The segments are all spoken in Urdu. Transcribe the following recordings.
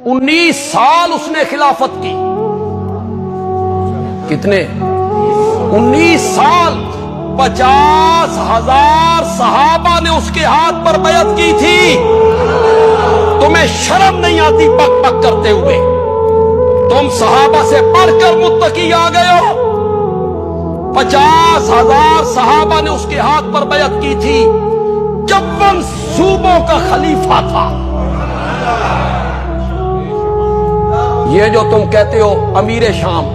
19 سال اس نے خلافت کی. کتنے؟ 19 سال. 50,000 صحابہ نے اس کے ہاتھ پر بیعت کی تھی. تمہیں شرم نہیں آتی بک بک کرتے ہوئے؟ تم صحابہ سے پڑھ کر متقی آ گئے ہو. 50,000 صحابہ نے اس کے ہاتھ پر بیعت کی تھی. 54 صوبوں کا خلیفہ تھا. یہ جو تم کہتے ہو امیر شام،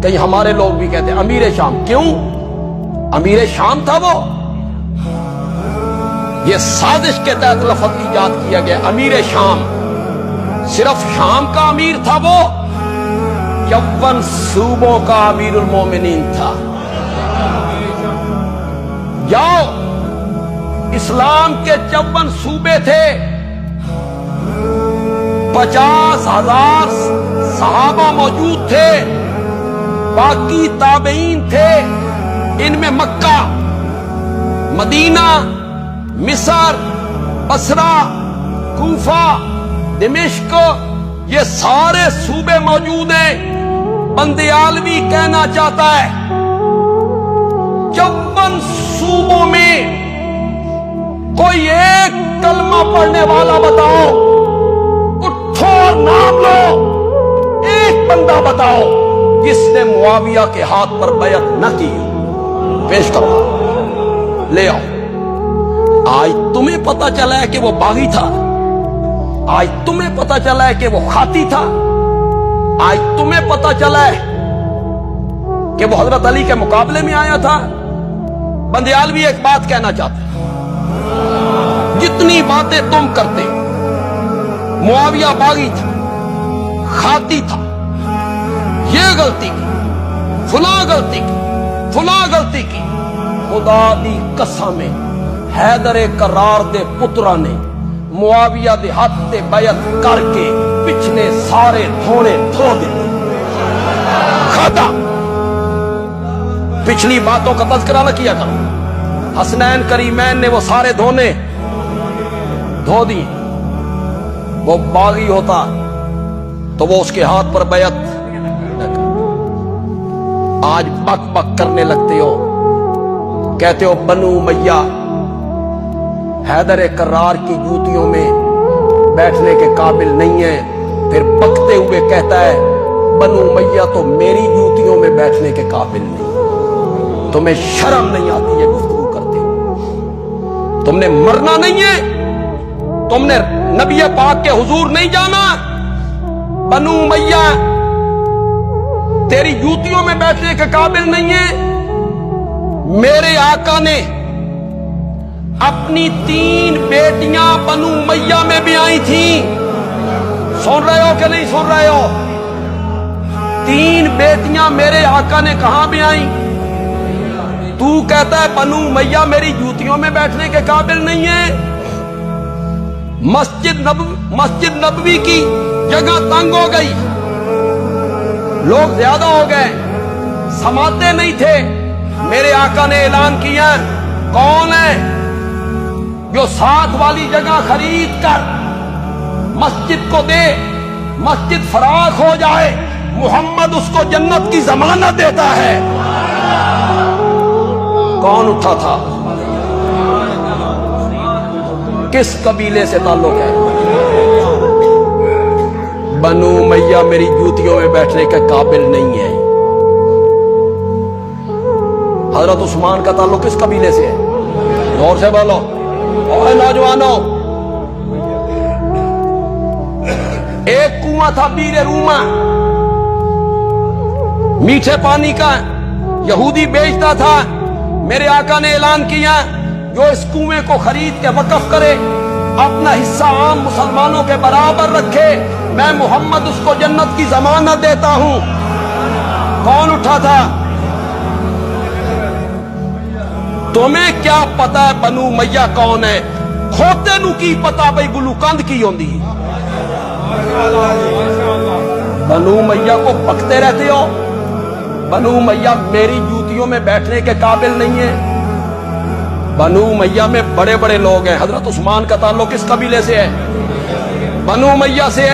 کہیں ہمارے لوگ بھی کہتے ہیں امیر شام. کیوں امیر شام تھا وہ؟ یہ سازش کے تحت لفظ ایجاد کیا گیا. امیر شام صرف شام کا امیر تھا وہ؟ 54 صوبوں کا امیر المومنین تھا. جاؤ، اسلام کے 54 صوبے تھے. 50,000 صحابہ موجود تھے، باقی تابعین تھے. ان میں مکہ، مدینہ، مصر، بصرہ، کوفہ، دمشق، یہ سارے صوبے موجود ہیں. بند عالمی کہنا چاہتا ہے 54 صوبوں میں کوئی ایک کلمہ پڑھنے والا بتاؤ. اٹھو اور نام لو. ایک بندہ بتاؤ جس نے معاویہ کے ہاتھ پر بیعت نہ کی. پیش کرو، لے آؤ. آج تمہیں پتا چلا ہے کہ وہ باغی تھا. آج تمہیں پتا چلا ہے کہ وہ خاطی تھا. آج تمہیں پتا چلا ہے کہ وہ حضرت علی کے مقابلے میں آیا تھا. بندیالوی ایک بات کہنا چاہتے ہیں، جتنی باتیں تم کرتے، معاویہ باغی تھا، خاطی تھا، یہ غلطی کی، فلاں غلطی کی، فلاں غلطی کی. خدا دی قسم حیدر کرار دے پترا نے معاویہ دے ہاتھ تے بیعت کر کے پچھلے سارے دھونے دھو دیتے. کھاتا پچھلی باتوں کا تذکرہ نہ کیا کرو. حسنین کریمین نے وہ سارے دھونے دھو دی. وہ باغی ہوتا تو وہ اس کے ہاتھ پر بیعت نہ کرتا. آج بک بک کرنے لگتے ہو، کہتے ہو بنو امیہ حیدر کرار کی جوتیوں میں بیٹھنے کے قابل نہیں ہے. پھر بکتے ہوئے کہتا ہے بنو امیہ تو میری جوتیوں میں بیٹھنے کے قابل نہیں. تمہیں شرم نہیں آتی یہ گفتگو کرتے ہو؟ تم نے مرنا نہیں ہے؟ تم نے نبی پاک کے حضور نہیں جانا؟ بنو امیہ تیری جوتیوں میں بیٹھنے کے قابل نہیں ہے. میرے آقا نے اپنی 3 بیٹیاں بنو امیہ میں بھی آئی تھیں. سن رہے ہو کہ نہیں سن رہے ہو؟ 3 بیٹیاں میرے آقا نے کہاں بھی آئیں؟ تو کہتا ہے بنو امیہ میری جوتیوں میں بیٹھنے کے قابل نہیں ہے. مسجد نبوی کی جگہ تنگ ہو گئی، لوگ زیادہ ہو گئے، سماتے نہیں تھے. میرے آقا نے اعلان کیا کون ہے جو ساتھ والی جگہ خرید کر مسجد کو دے، مسجد فراخ ہو جائے، محمد اس کو جنت کی ضمانت دیتا ہے. کون اٹھا تھا؟ کس قبیلے سے تعلق ہے؟ بنو امیہ میری جوتیوں میں بیٹھنے کے قابل نہیں ہے. حضرت عثمان کا تعلق کس قبیلے سے ہے؟ زور سے بولو اوے نوجوانوں. ایک کنواں تھا بیر روما، میٹھے پانی کا، یہودی بیچتا تھا. میرے آقا نے اعلان کیا جو اس کنویں کو خرید کے وقف کرے، اپنا حصہ عام مسلمانوں کے برابر رکھے، میں محمد اس کو جنت کی ضمانت دیتا ہوں. کون اٹھا تھا؟ تمہیں کیا پتا ہے بنو امیہ کون ہے؟ کھوتے نو کی پتا بھئی گلو کند کی ہوندی. بنو امیہ کو بکتے رہتے ہو. بنو امیہ میری جوتیوں میں بیٹھنے کے قابل نہیں ہے. بنو امیہ میں بڑے بڑے لوگ ہیں. حضرت عثمان کا تعلق کس قبیلے سے ہے؟ بنو امیہ سے ہے.